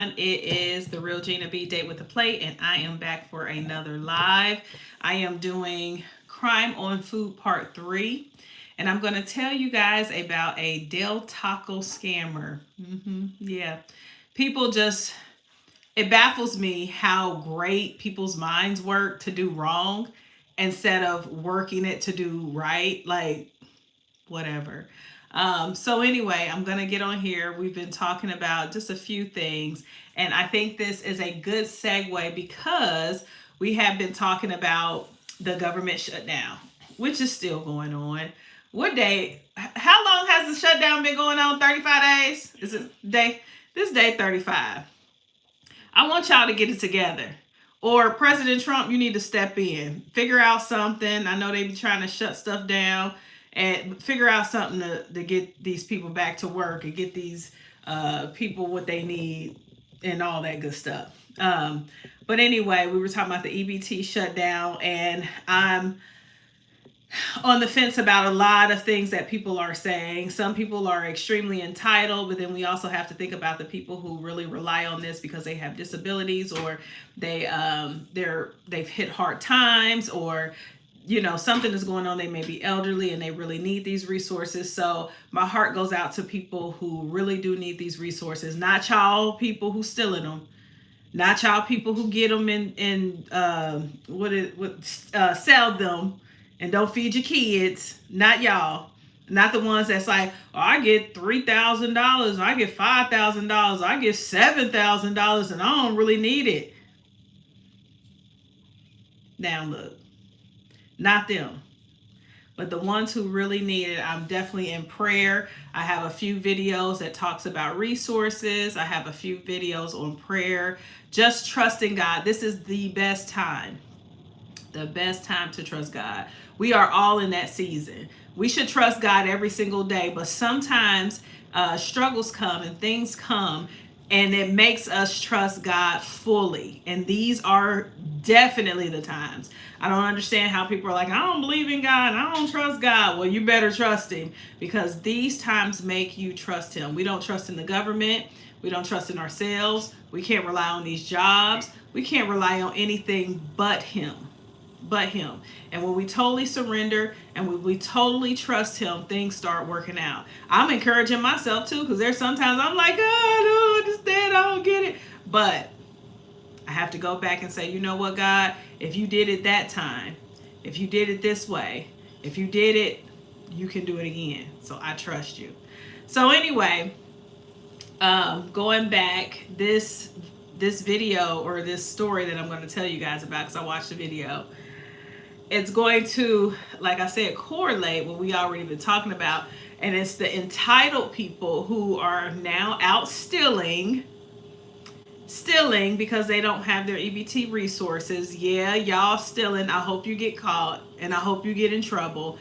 It is the Real Gina B Date with a Plate, and I am back for another live. I am doing Crime on Food Part 3, and I'm going to tell you guys about a Del Taco scammer. Yeah. People just, it baffles me how great people's minds work to do wrong instead of working it to do right. Like, whatever. So anyway, I'm gonna get on here. We've been talking about just a few things, and I think this is a good segue because we have been talking about the government shutdown, which is still going on. What day? How long has the shutdown been going on? 35 days? Is it day? This day 35. I want y'all to get it together. Or President Trump, you need to step in, figure out something. I know they be trying to shut stuff down, and figure out something to get these people back to work and get these people what they need and all that good stuff. But anyway, we were talking about the EBT shutdown, and I'm on the fence about a lot of things that people are saying. Some people are extremely entitled, but then we also have to think about the people who really rely on this because they have disabilities, or they've hit hard times, or something is going on. They may be elderly and they really need these resources. So my heart goes out to people who really do need these resources, not y'all people who stealing them, not y'all people who get them and sell them and don't feed your kids. Not y'all. Not the ones that's like, oh, I get $3,000, I get $5,000, I get $7,000, and I don't really need it. Now look, not them. But the ones who really need it, I'm definitely in prayer. I have a few videos that talks about resources. I have a few videos on prayer. Just trusting God. This is the best time. The best time to trust God. We are all in that season. We should trust God every single day, but sometimes struggles come and things come, and it makes us trust God fully. And these are definitely the times. I don't understand how people are like, I don't believe in God, I don't trust God. Well, you better trust Him, because these times make you trust Him. We don't trust in the government. We don't trust in ourselves. We can't rely on these jobs. We can't rely on anything but Him. And when we totally surrender and when we totally trust Him, things start working out. I'm encouraging myself too, because there's sometimes I'm like, oh, I don't understand, I don't get it. But I have to go back and say, you know what, God, if you did it that time, if you did it this way, if you did it, you can do it again. So I trust you. So anyway, going back, this video, or this story that I'm going to tell you guys about, because I watched the video, it's going to, like I said, correlate what we already been talking about. And it's the entitled people who are now out stealing because they don't have their EBT resources. Yeah, y'all stealing. I hope you get caught, and I hope you get in trouble,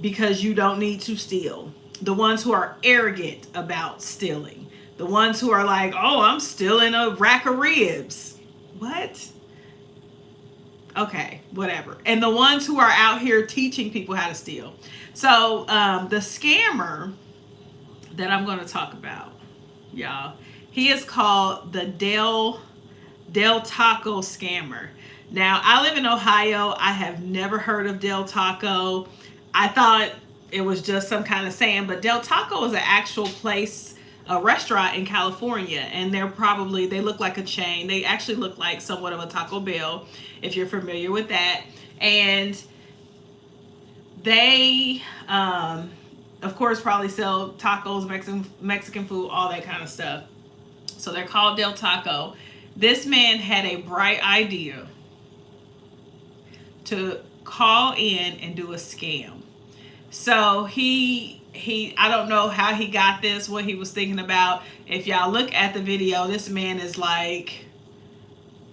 because you don't need to steal. The ones who are arrogant about stealing. The ones who are like, oh, I'm stealing a rack of ribs. What? Okay, whatever. And the ones who are out here teaching people how to steal. So the scammer that I'm going to talk about, y'all, he is called the Del Taco scammer. Now, I live in Ohio. I have never heard of Del Taco. I thought it was just some kind of saying, but Del Taco is an actual place, a restaurant in California, and they look like a chain. They actually look like somewhat of a Taco Bell, if you're familiar with that. And they, of course, probably sell tacos, Mexican food, all that kind of stuff. So they're called Del Taco. This man had a bright idea to call in and do a scam. So I don't know how he got this, what he was thinking about. If y'all look at the video, this man is like,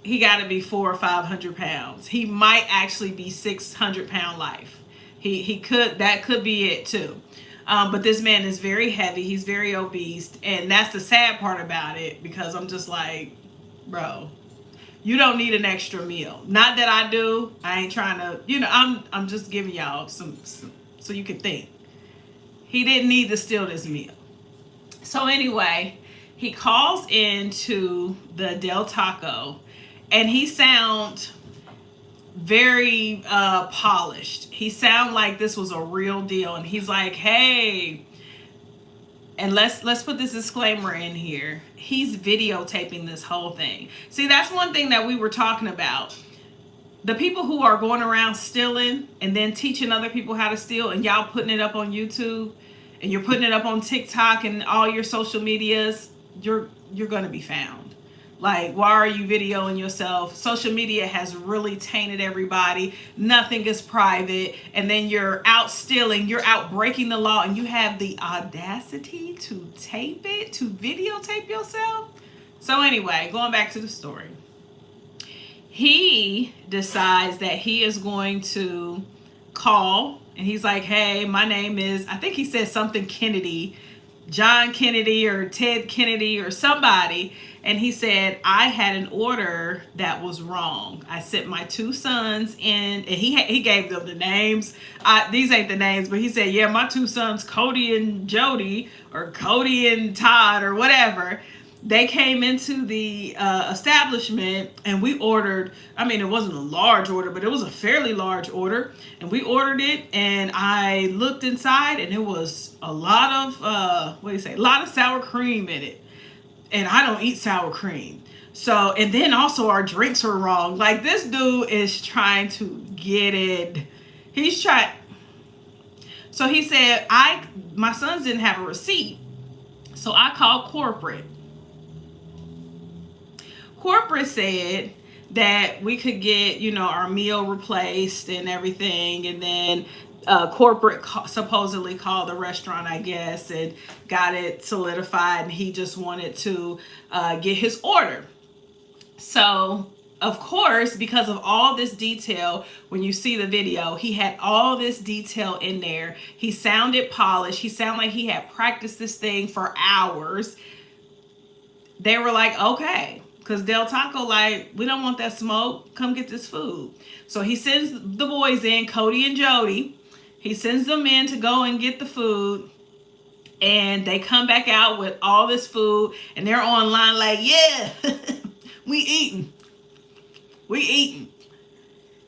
he got to be 400 or 500 pounds. He might actually be 600-pound life. That could be it too. But this man is very heavy. He's very obese. And that's the sad part about it, because I'm just like, bro, you don't need an extra meal. Not that I do. I ain't trying to, I'm just giving y'all some so you can think. He didn't need to steal this meal. So anyway, He calls into the Del Taco, and he sounds very polished. He sound like this was a real deal, and he's like, "Hey," and let's put this disclaimer in here. He's videotaping this whole thing. See, that's one thing that we were talking about. The people who are going around stealing and then teaching other people how to steal, and y'all putting it up on YouTube, and you're putting it up on TikTok and all your social medias, you're gonna be found. Like, why are you videoing yourself? Social media has really tainted everybody. Nothing is private. And then you're out stealing, you're out breaking the law, and you have the audacity to tape it, to videotape yourself. So anyway, going back to the story. He decides that he is going to call, and he's like, "Hey, my name is," I think he said something Kennedy, John Kennedy or Ted Kennedy or somebody. And he said, "I had an order that was wrong. I sent my 2 sons in," and he gave them the names. These ain't the names, but he said, "Yeah, my 2 sons, Cody and Jody, or Cody and Todd, or whatever. They came into the establishment, and we ordered," I mean, it wasn't a large order, but it was a fairly large order. "And we ordered it, and I looked inside, and it was a lot of, a lot of sour cream in it. And I don't eat sour cream. So, and then also our drinks were wrong." Like, this dude is trying to get it. He's trying. So he said, my sons didn't have a receipt. So I called corporate. Corporate said that we could get, our meal replaced and everything. And then corporate supposedly called the restaurant, I guess, and got it solidified, and he just wanted to get his order. So, of course, because of all this detail, when you see the video, he had all this detail in there. He sounded polished. He sounded like he had practiced this thing for hours. They were like, "Okay." Because Del Taco, like, "We don't want that smoke. Come get this food." So he sends the boys in, Cody and Jody. He sends them in to go and get the food. And they come back out with all this food. And they're online like, "Yeah, we eating. We eating."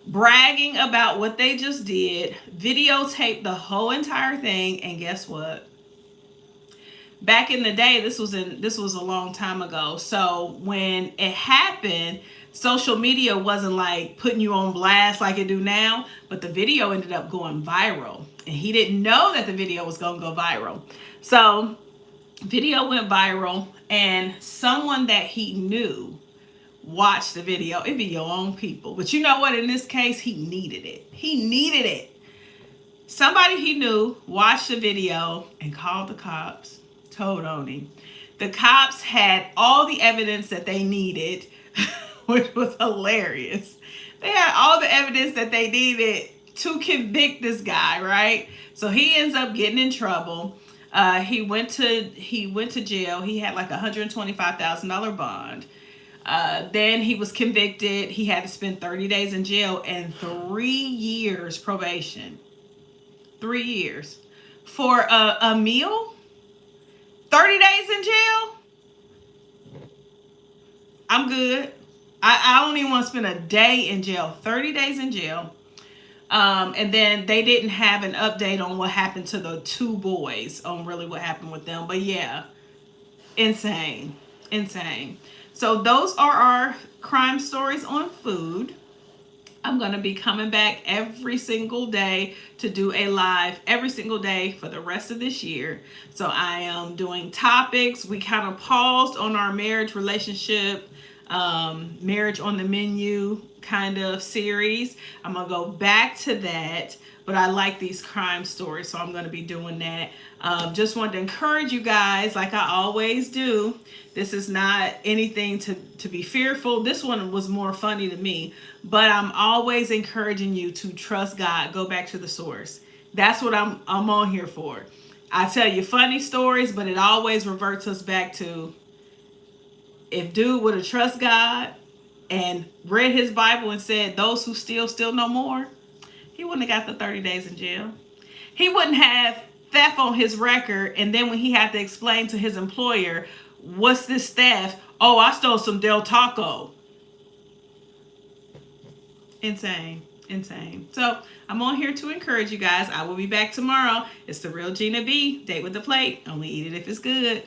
Bragging about what they just did. Videotaped the whole entire thing. And guess what? Back in the day, this was a long time ago. So when it happened, social media wasn't like putting you on blast like it do now, but the video ended up going viral, and he didn't know that the video was going to go viral. So video went viral, and someone that he knew watched the video. It'd be your own people, but you know what? In this case, he needed it. He needed it. Somebody he knew watched the video and called the cops. Told on him. The cops had all the evidence that they needed, which was hilarious. They had all the evidence that they needed to convict this guy, right? So he ends up getting in trouble. He went to jail. He had like $125,000 bond. Then he was convicted. He had to spend 30 days in jail and 3 years probation. 3 years for a meal. 30 days in jail? I'm good. I don't even want to spend a day in jail. 30 days in jail. And then they didn't have an update on what happened to the 2 boys, on really what happened with them. But yeah, insane. Insane. So those are our crime stories on food. I'm going to be coming back every single day to do a live every single day for the rest of this year. So I am doing topics. We kind of paused on our marriage, relationship, marriage on the menu kind of series. I'm going to go back to that, but I like these crime stories, so I'm going to be doing that. Just wanted to encourage you guys, like I always do. This is not anything to be fearful. This one was more funny to me, but I'm always encouraging you to trust God. Go back to the source. That's what I'm on here for. I tell you funny stories, but it always reverts us back to, if dude would have trust God and read his Bible and said, "Those who steal no more," he wouldn't have got the 30 days in jail. He wouldn't have theft on his record, and then when he had to explain to his employer what's this theft? Oh, I stole some Del Taco. Insane. Insane. So I'm on here to encourage you guys. I will be back tomorrow. It's the real Gina B. Date with the plate. Only eat it if it's good.